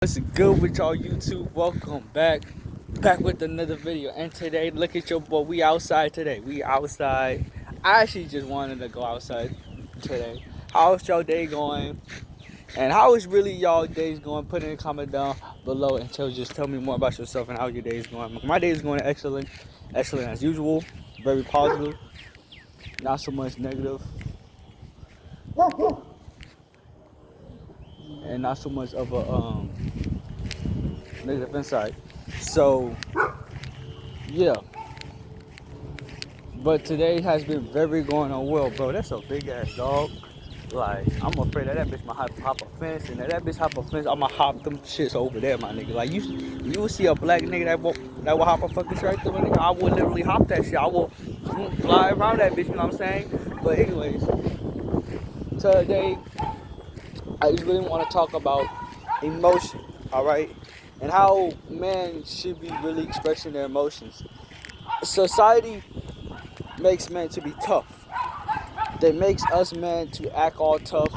What's good with y'all YouTube? Welcome back with another video. And today, look at your boy. We outside today. We outside. I actually just wanted to go outside today. How's y'all day going? And how is really y'all days going? Put in a comment down below and just tell me more about yourself and how your day is going. My day is going excellent as usual. Very positive. Not so much negative, and not so much of a negative insight. So yeah. But today has been very going on well, bro. That's a big ass dog. Like, I'm afraid that bitch might hop a fence, and if that bitch hop a fence, I'ma hop them shits over there, my nigga. Like, you will see a black nigga that will hop a fucking shit right through, my nigga. I will literally hop that shit. I will fly around that bitch, you know what I'm saying? But anyways, today, I just really want to talk about emotion, all right? And how men should be really expressing their emotions. Society makes men to be tough. That makes us men to act all tough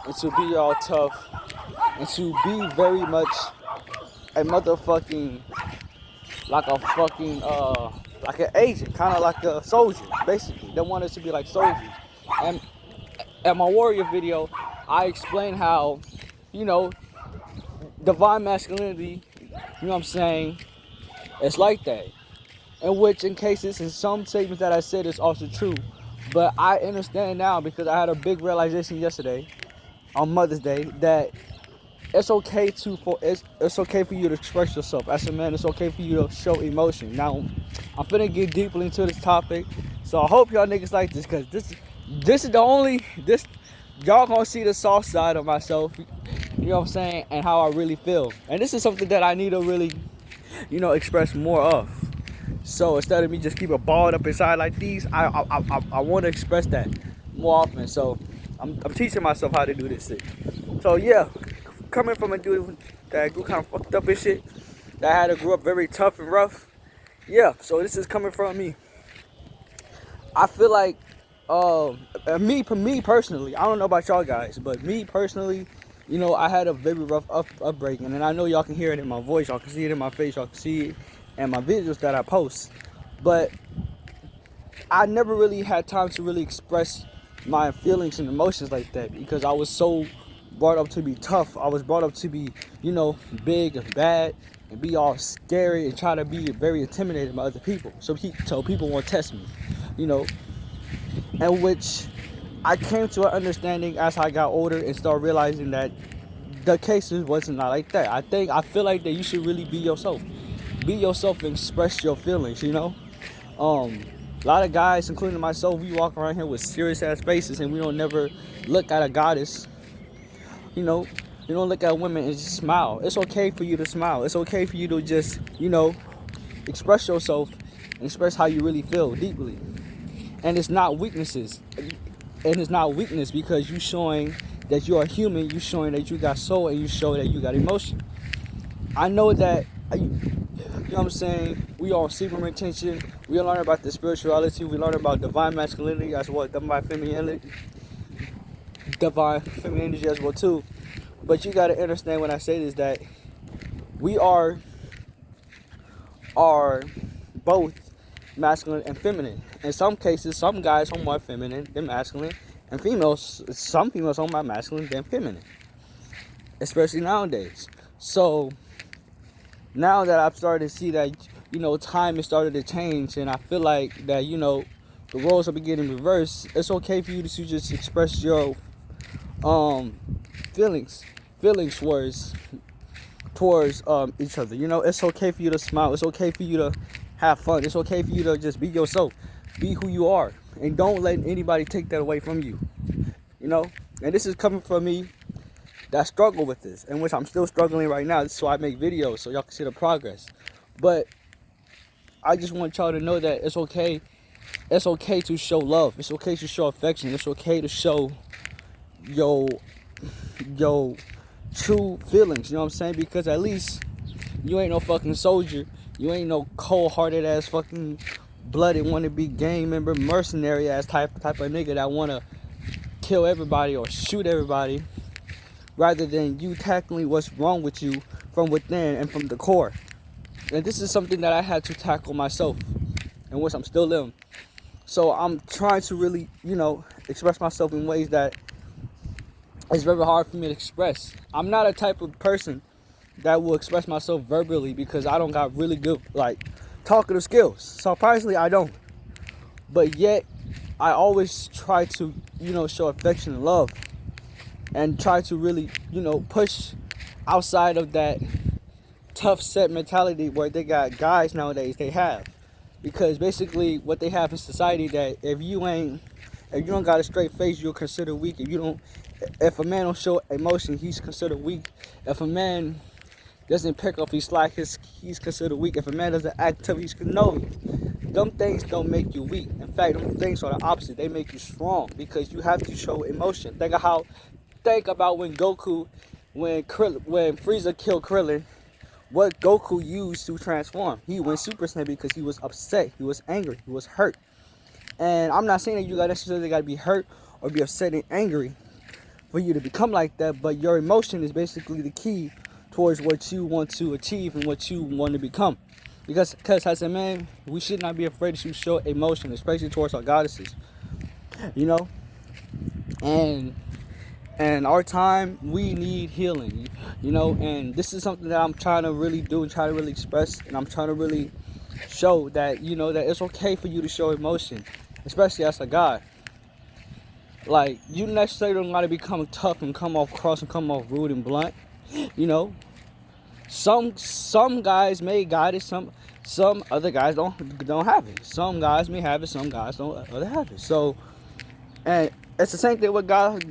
and to be all tough and to be very much a motherfucking like an agent, kind of like a soldier, basically. They want us to be like soldiers. And at my warrior video, I explained how, you know, divine masculinity, you know what I'm saying, it's like that. In which, in cases, in some statements that I said is also true. But I understand now because I had a big realization yesterday on Mother's Day that it's okay it's okay for you to express yourself as a man. It's okay for you to show emotion. Now, I'm finna get deeply into this topic, so I hope y'all niggas like this, because this is the only y'all gonna see the soft side of myself. You know what I'm saying, and how I really feel. And this is something that I need to really, express more of. So instead of me just keep it balled up inside like these, I want to express that more often. So I'm teaching myself how to do this shit. So yeah, coming from a dude that grew kind of fucked up and shit, that had to grow up very tough and rough. Yeah, so this is coming from me. I feel like, me personally, I don't know about y'all guys, but me personally, I had a very rough upbringing, and I know y'all can hear it in my voice, y'all can see it in my face, y'all can see it in my videos that I post. But I never really had time to really express my feelings and emotions like that because I was so brought up to be tough. I was brought up to be, big and bad and be all scary and try to be very intimidated by other people. So people won't test me, And which I came to an understanding as I got older and started realizing that the cases wasn't not like that. I feel like that you should really be yourself. Be yourself and express your feelings, A lot of guys, including myself, we walk around here with serious ass faces and we don't never look at a goddess. You don't look at women and just smile. It's okay for you to smile. It's okay for you to just, express yourself and express how you really feel deeply. And it's not weaknesses. And it's not weakness because you showing that you are human, you showing that you got soul, and you show that you got emotion. I know that, you know what I'm saying, we all seeking retention. We learn about the spirituality. We learn about divine masculinity as well, divine femininity as well too. But you gotta understand when I say this that we are both masculine and feminine. In some cases, some guys are more feminine than masculine, and some females are more masculine than feminine, especially nowadays. So now that I've started to see that, time has started to change, and I feel like that, the roles are beginning reversed, it's okay for you to just express your feelings towards each other. It's okay for you to smile. It's okay for you to have fun. It's okay for you to just be yourself. Be who you are. And don't let anybody take that away from you. And this is coming from me that struggle with this, in which I'm still struggling right now. So I make videos so y'all can see the progress. But I just want y'all to know that it's okay. It's okay to show love. It's okay to show affection. It's okay to show your true feelings. You know what I'm saying? Because at least you ain't no fucking soldier. You ain't no cold-hearted ass fucking blooded wannabe gang member, mercenary ass type of nigga that wanna kill everybody or shoot everybody rather than you tackling what's wrong with you from within and from the core. And this is something that I had to tackle myself, and which I'm still living. So I'm trying to really, express myself in ways that it's very hard for me to express. I'm not a type of person that will express myself verbally because I don't got really good talkative skills. Surprisingly, I don't. But yet, I always try to, show affection and love, and try to really, push outside of that tough set mentality where they got guys nowadays they have. Because basically what they have in society, that if you don't got a straight face, you're considered weak. If a man don't show emotion, he's considered weak. If a man doesn't pick up his slack, he's considered weak. If a man doesn't act tough, he's no. Them things don't make you weak. In fact, them things are the opposite. They make you strong because you have to show emotion. Think about when Frieza killed Krillin. What Goku used to transform. He went Super Saiyan because he was upset, he was angry, he was hurt. And I'm not saying that you necessarily got to be hurt or be upset and angry for you to become like that, but your emotion is basically the key towards what you want to achieve and what you want to become. Because as a man, we should not be afraid to show emotion, especially towards our goddesses. And our time, we need healing, and this is something that I'm trying to really do and try to really express, and I'm trying to really show that, that it's okay for you to show emotion, especially as a guy. Like, you necessarily don't got to become tough and come off cross and come off rude and blunt, Some guys may got it, some other guys don't have it. Some guys may have it, some guys don't have it. So, and it's the same thing with God.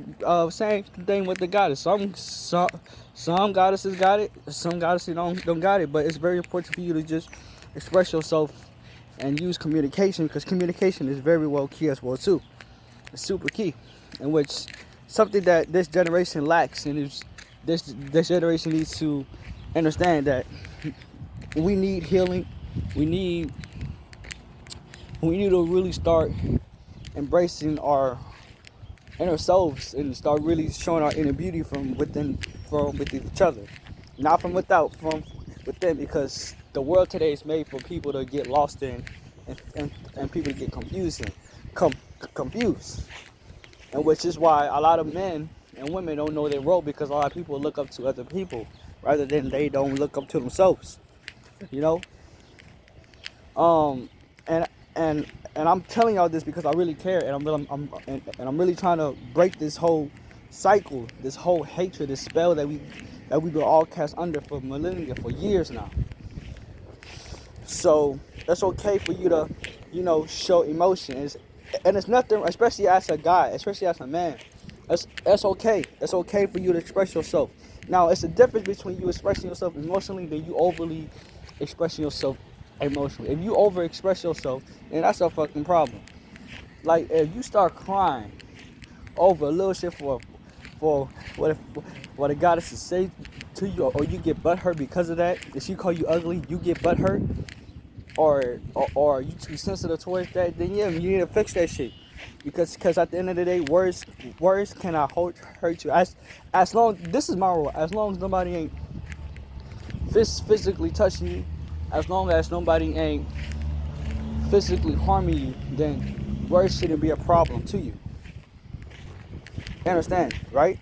Same thing with the goddess. Some goddesses got it. Some goddesses don't got it. But it's very important for you to just express yourself and use communication, because communication is very well key as well too. It's super key, in which something that this generation lacks, and this generation needs to understand that we need healing. We need to really start embracing our inner selves and start really showing our inner beauty from within each other, not from without, from within. Because the world today is made for people to get lost in, and people to get confused, and which is why a lot of men and women don't know their role, because a lot of people look up to other people rather than they don't look up to themselves, And I'm telling y'all this because I really care, and I'm really trying to break this whole cycle, this whole hatred, this spell that we've been all cast under for millennia, for years now. So it's okay for you to, show emotion, and it's nothing, especially as a guy, especially as a man. That's okay. It's okay for you to express yourself. Now, it's a difference between you expressing yourself emotionally than you overly expressing yourself emotionally. If you over express yourself, then that's a fucking problem. Like, if you start crying over a little shit for what a goddess say to you, or you get butthurt because of that, if she call you ugly, you get butthurt, or you too sensitive towards that, then yeah, you need to fix that shit. Because at the end of the day, words cannot hurt you. As long, this is my rule, as long as nobody ain't physically touching you, as long as nobody ain't physically harming you, then words shouldn't be a problem to you. You understand, right?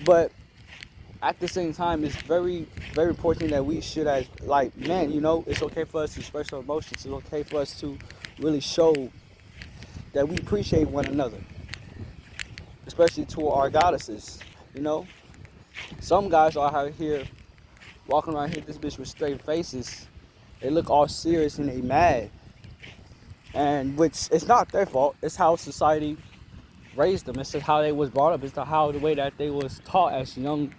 But at the same time, it's very, very important that we should, as men, it's okay for us to express our emotions. It's okay for us to really show that we appreciate one another, especially to our goddesses. Some guys are out here walking around here, this bitch with straight faces. They look all serious and they mad, and which it's not their fault. It's how society raised them. It's how they was brought up. It's the way that they was taught as young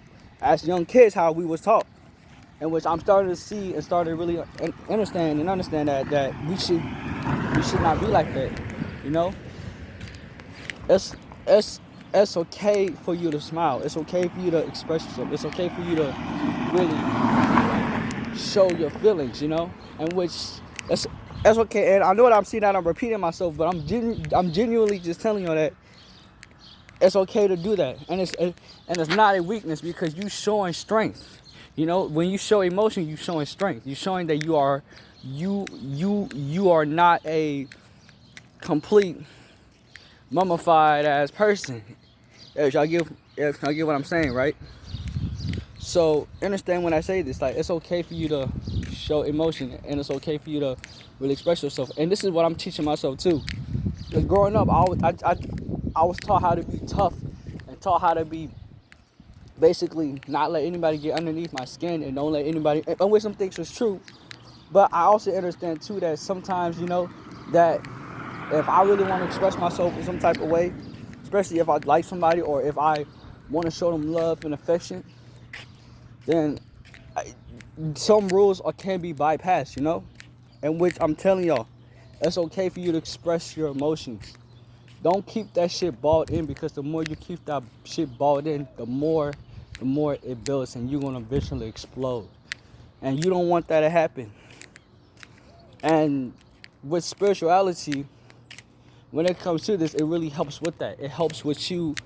kids, how we was taught. In which I'm starting to see and starting to really understand that we should not be like that. It's okay for you to smile. It's okay for you to express yourself. It's okay for you to really show your feelings, and which that's okay. And I know that I'm seeing that I'm repeating myself, but I'm genuinely just telling you that It's okay to do that, and it's not a weakness because you showing strength. You know, when you show emotion, you showing strength. You showing that you are not a complete mummified ass person. If y'all get what I'm saying, right? So understand when I say this, like it's okay for you to show emotion, and it's okay for you to really express yourself. And this is what I'm teaching myself too. Because growing up, I was taught how to be tough and taught how to be basically not let anybody get underneath my skin and don't let anybody. And which some things was true, but I also understand too that sometimes that if I really want to express myself in some type of way, especially if I like somebody or if I want to show them love and affection, then some rules can be bypassed, in which I'm telling y'all, it's okay for you to express your emotions. Don't keep that shit balled in, because the more you keep that shit balled in, the more it builds and you're gonna eventually explode. And you don't want that to happen. And with spirituality, when it comes to this, it really helps with that. It helps with you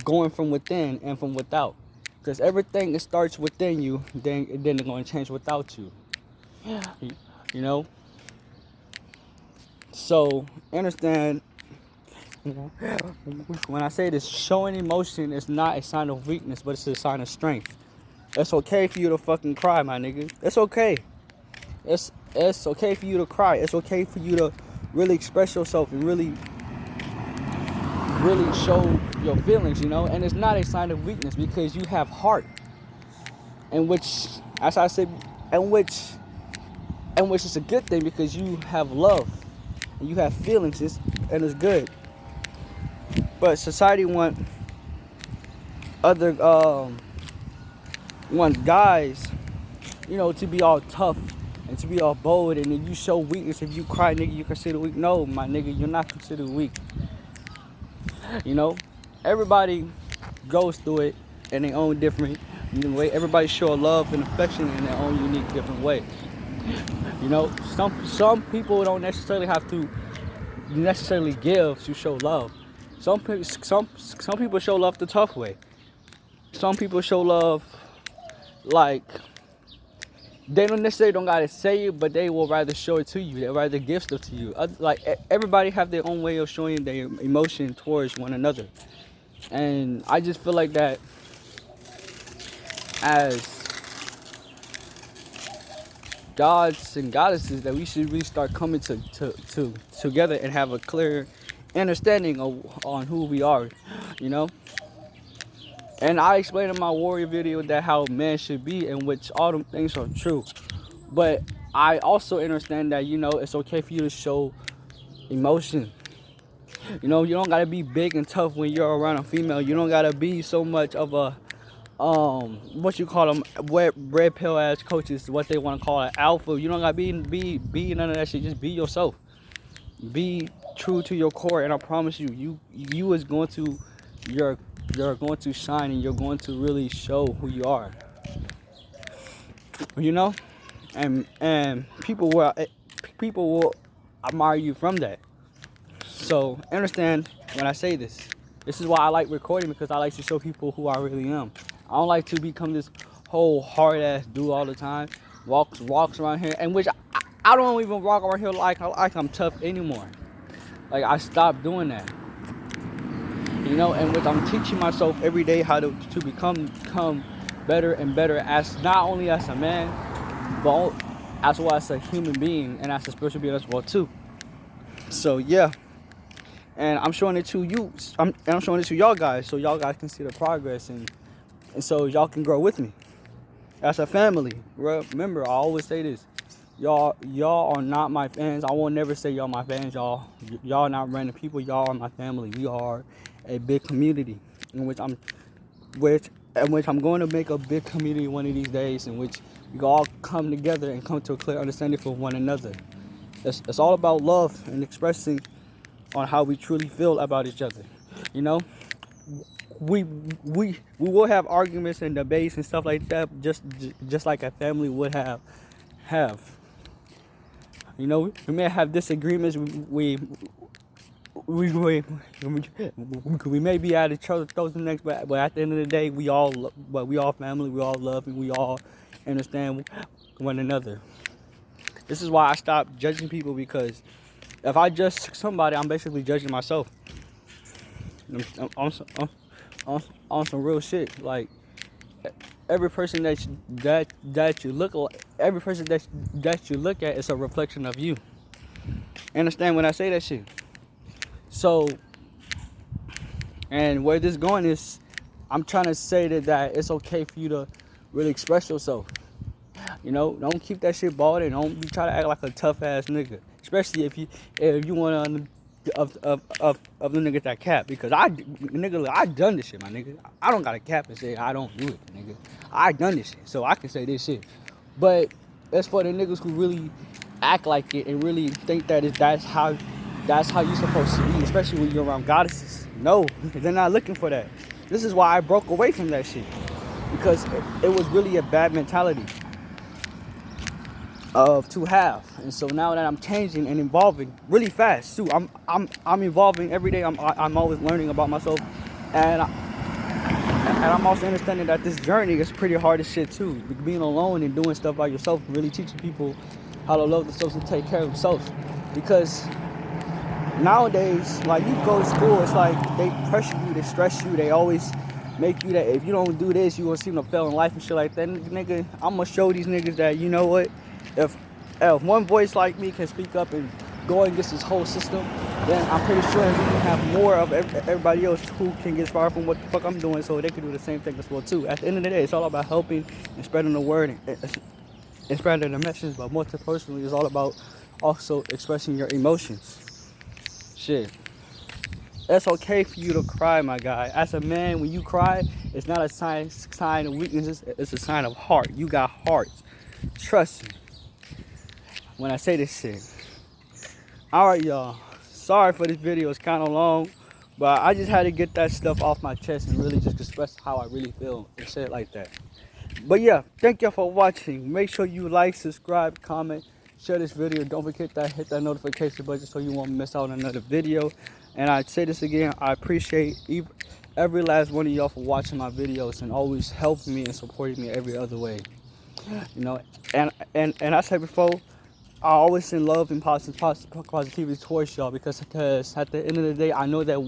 going from within and from without. Because everything it starts within you, then it's going to change without you. You know? So, understand, when I say this, showing emotion is not a sign of weakness, but it's a sign of strength. It's okay for you to fucking cry, my nigga. It's okay. It's okay for you to cry. It's okay for you to really express yourself and really show your feelings, and it's not a sign of weakness because you have heart, and which, as I said, and which is a good thing because you have love and you have feelings, and it's good. But society want guys, to be all tough and to be all bold, and then you show weakness. If you cry, nigga, you considered weak. No, my nigga, you're not considered weak. Everybody goes through it in their own different way. Everybody show love and affection in their own unique different way. Some people don't necessarily have to give to show love. Some people show love the tough way. Some people show love like they don't necessarily gotta say it, but they will rather show it to you. They rather give stuff to you. Like everybody have their own way of showing their emotion towards one another, and I just feel like that as gods and goddesses, that we should really start coming together and have a clear understanding on who we are, And I explained in my warrior video that how men should be, in which all them things are true. But I also understand that, it's okay for you to show emotion. You don't gotta be big and tough when you're around a female. You don't gotta be so much of a what you call them, red pill ass coaches, what they want to call it, alpha. You don't gotta be none of that shit. Just be yourself. Be true to your core, and I promise you is going to you're going to shine, and you're going to really show who you are. And people will admire you from that. So understand when I say this. This is why I like recording, because I like to show people who I really am. I don't like to become this whole hard ass dude all the time. Walks around here, and which I don't even walk around here like I'm tough anymore. Like I stopped doing that. And which I'm teaching myself every day how to become better and better, as not only as a man, but as well as a human being and as a spiritual being as well too. So yeah, and I'm showing it to you. I'm showing it to y'all guys, so y'all guys can see the progress, and so y'all can grow with me as a family. Remember, I always say this: y'all are not my fans. I won't never say y'all my fans. Y'all not random people. Y'all are my family. We are a big community in which I'm going to make a big community one of these days, in which we all come together and come to a clear understanding for one another. It's all about love and expressing on how we truly feel about each other. We will have arguments and debates and stuff like that, just like a family would have. We may have disagreements. we may be at each other's throats next, but at the end of the day, we all family, we all love, and we all understand one another. This is why I stopped judging people, because if I judge somebody, I'm basically judging myself. On some real shit. Like, every person that you look like, every person that you look at is a reflection of you. Understand when I say that shit? So, and where this going is, I'm trying to say that it's okay for you to really express yourself. You know, don't keep that shit balled and don't be trying to act like a tough ass nigga. Especially if you one of the niggas that cap, because I done this shit, my nigga. I don't gotta cap and say I don't do it, nigga. I done this shit, so I can say this shit. But that's for the niggas who really act like it and really think that that's how you supposed to be, especially when you're around goddesses. No, they're not looking for that. This is why I broke away from that shit, because it was really a bad mentality to have. And so now that I'm changing and evolving really fast too, I'm evolving every day. I'm always learning about myself, and I'm also understanding that this journey is pretty hard as shit too. Being alone and doing stuff by yourself, really teaching people how to love themselves and take care of themselves. Because nowadays, like, you go to school, it's like they pressure you, they stress you, they always make you that if you don't do this, you gonna seem to fail in life and shit like that. Nigga, I'm gonna show these niggas that, you know what, if one voice like me can speak up and go against this whole system, then I'm pretty sure we can have more of everybody else who can get inspired from what the fuck I'm doing, so they can do the same thing as well too. At the end of the day, it's all about helping and spreading the word and spreading the message, but more personally, it's all about also expressing your emotions. Shit. It's okay for you to cry, my guy. As a man, when you cry, it's not a sign of weakness, it's a sign of heart. You got heart. Trust me when I say this shit. Alright, y'all. Sorry for this video, it's kind of long, but I just had to get that stuff off my chest and really just express how I really feel and shit like that. But yeah, thank y'all for watching. Make sure you like, subscribe, comment, share this video. Don't forget to hit that notification button so you won't miss out on another video. And I say this again, I appreciate every last one of y'all for watching my videos and always helping me and supporting me every other way. You know, and I said before, I always send love and positivity towards y'all, because at the end of the day, I know that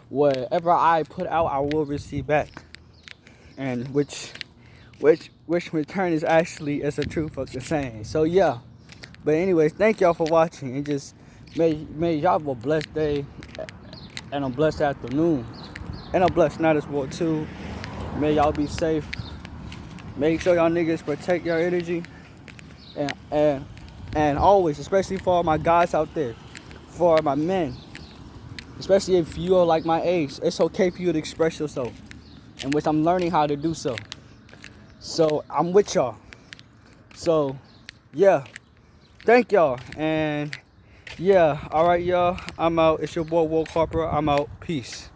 whatever I put out, I will receive back, and which return is actually a true fucking saying. So yeah, but anyways, thank y'all for watching, and just may y'all have a blessed day and a blessed afternoon and a blessed night as well too. May y'all be safe. Make sure y'all niggas protect your energy, and always, especially for all my guys out there, for my men, especially if you are like my age, it's okay for you to express yourself, and which I'm learning how to do so. So I'm with y'all. So yeah, thank y'all, and yeah, all right, y'all. I'm out. It's your boy Woke Harper. I'm out. Peace.